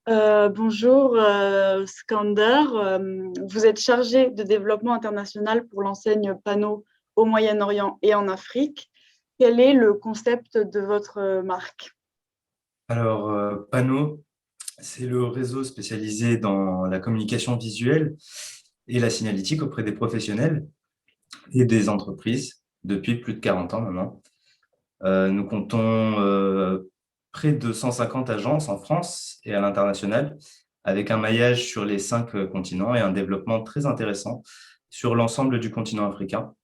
Bonjour, Skander. Vous êtes chargé de développement international pour l'enseigne Pano au Moyen-Orient et en Afrique. Quel est le concept de votre marque? Pano, c'est le réseau spécialisé dans la communication visuelle et la signalétique auprès des professionnels et des entreprises depuis plus de 40 ans maintenant. Nous comptons près de 150 agences en France et à l'international, avec un maillage sur les 5 continents et un développement très intéressant sur l'ensemble du continent africain.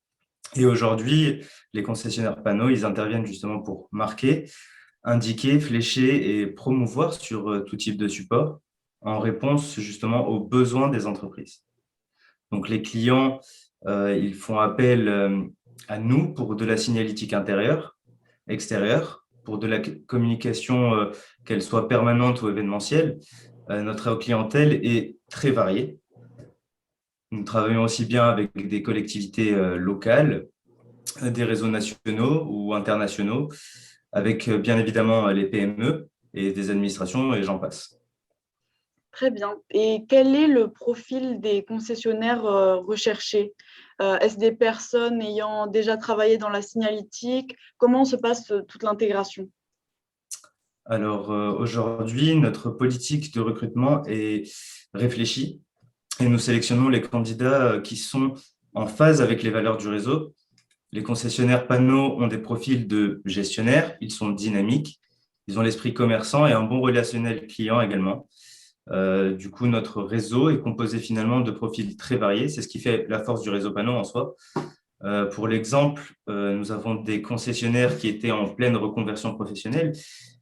Et aujourd'hui, les concessionnaires Pano, ils interviennent justement pour marquer, indiquer, flécher et promouvoir sur tout type de support en réponse justement aux besoins des entreprises. Donc les clients, ils font appel à nous pour de la signalétique intérieure, extérieure, pour de la communication, qu'elle soit permanente ou événementielle. Notre clientèle est très variée. Nous travaillons aussi bien avec des collectivités locales, des réseaux nationaux ou internationaux, avec bien évidemment les PME et des administrations et j'en passe. Très bien. Et quel est le profil des concessionnaires recherchés? Est-ce des personnes ayant déjà travaillé dans la signalétique? Comment se passe toute l'intégration? Aujourd'hui, notre politique de recrutement est réfléchie et nous sélectionnons les candidats qui sont en phase avec les valeurs du réseau. Les concessionnaires panneaux ont des profils de gestionnaires, ils sont dynamiques, ils ont l'esprit commerçant et un bon relationnel client également. Du coup, notre réseau est composé finalement de profils très variés. C'est ce qui fait la force du réseau panneau en soi. Pour l'exemple, nous avons des concessionnaires qui étaient en pleine reconversion professionnelle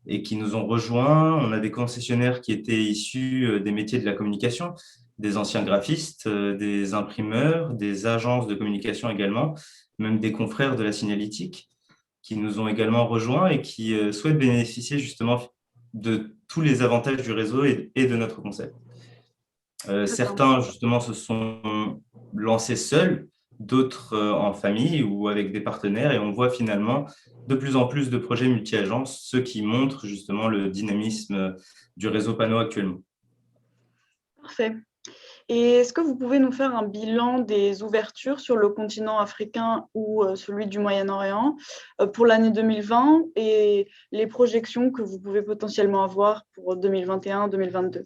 et qui nous ont rejoints. On a des concessionnaires qui étaient issus des métiers de la communication, des anciens graphistes, des imprimeurs, des agences de communication également, même des confrères de la signalétique qui nous ont également rejoints et qui souhaitent bénéficier justement de tous les avantages du réseau et de notre concept. Très bien. Certains, justement, se sont lancés seuls, d'autres en famille ou avec des partenaires, et on voit finalement de plus en plus de projets multi-agences, ce qui montre justement le dynamisme du réseau Pano actuellement. Parfait. Et est-ce que vous pouvez nous faire un bilan des ouvertures sur le continent africain ou celui du Moyen-Orient pour l'année 2020 et les projections que vous pouvez potentiellement avoir pour 2021-2022?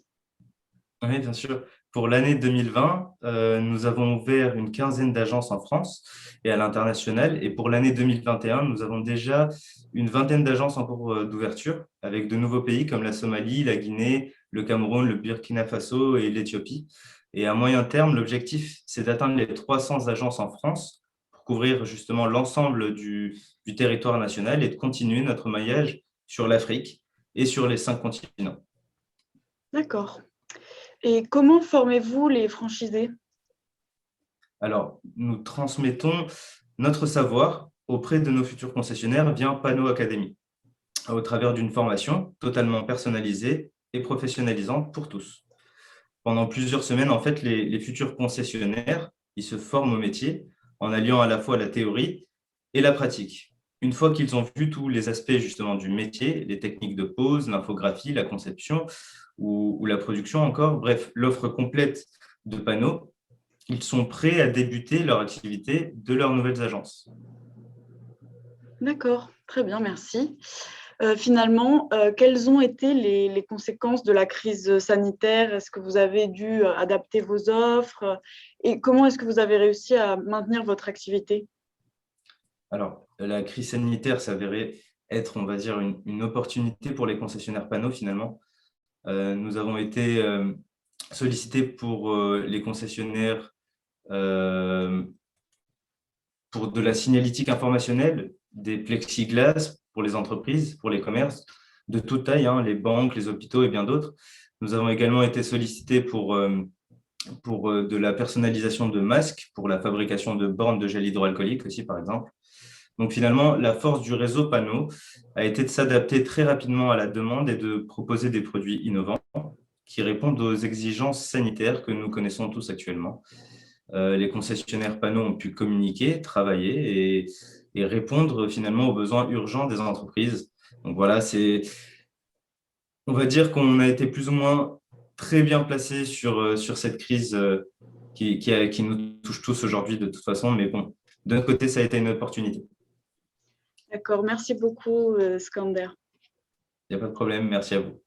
Oui, bien sûr. Pour l'année 2020, nous avons ouvert une quinzaine d'agences en France et à l'international. Et pour l'année 2021, nous avons déjà une vingtaine d'agences en cours d'ouverture avec de nouveaux pays comme la Somalie, la Guinée, le Cameroun, le Burkina Faso et l'Éthiopie. Et à moyen terme, l'objectif, c'est d'atteindre les 300 agences en France pour couvrir justement l'ensemble du territoire national et de continuer notre maillage sur l'Afrique et sur les 5 continents. D'accord. Et comment formez-vous les franchisés? Alors, nous transmettons notre savoir auprès de nos futurs concessionnaires via Pano Academy, au travers d'une formation totalement personnalisée et professionnalisante pour tous. Pendant plusieurs semaines, en fait, les futurs concessionnaires, ils se forment au métier en alliant à la fois la théorie et la pratique. Une fois qu'ils ont vu tous les aspects justement du métier, les techniques de pose, l'infographie, la conception ou la production encore, bref, l'offre complète de panneaux, ils sont prêts à débuter leur activité de leurs nouvelles agences. D'accord, très bien, merci. Finalement, quelles ont été les conséquences de la crise sanitaire? Est-ce que vous avez dû adapter vos offres? Et comment est-ce que vous avez réussi à maintenir votre activité? Alors, la crise sanitaire s'avérait être, on va dire, une opportunité pour les concessionnaires panneaux finalement. Nous avons été sollicités pour les concessionnaires euh, pour de la signalétique informationnelle, des plexiglas pour les entreprises, pour les commerces, de toute taille, hein, les banques, les hôpitaux et bien d'autres. Nous avons également été sollicités pour de la personnalisation de masques, pour la fabrication de bornes de gel hydroalcoolique aussi, par exemple. Donc finalement, la force du réseau Pano a été de s'adapter très rapidement à la demande et de proposer des produits innovants qui répondent aux exigences sanitaires que nous connaissons tous actuellement. Les concessionnaires Pano ont pu communiquer, travailler et répondre finalement aux besoins urgents des entreprises. Donc voilà, on va dire qu'on a été plus ou moins très bien placé sur cette crise qui nous touche tous aujourd'hui de toute façon. Mais bon, de notre côté, ça a été une opportunité. D'accord, merci beaucoup, Skander. Il n'y a pas de problème. Merci à vous.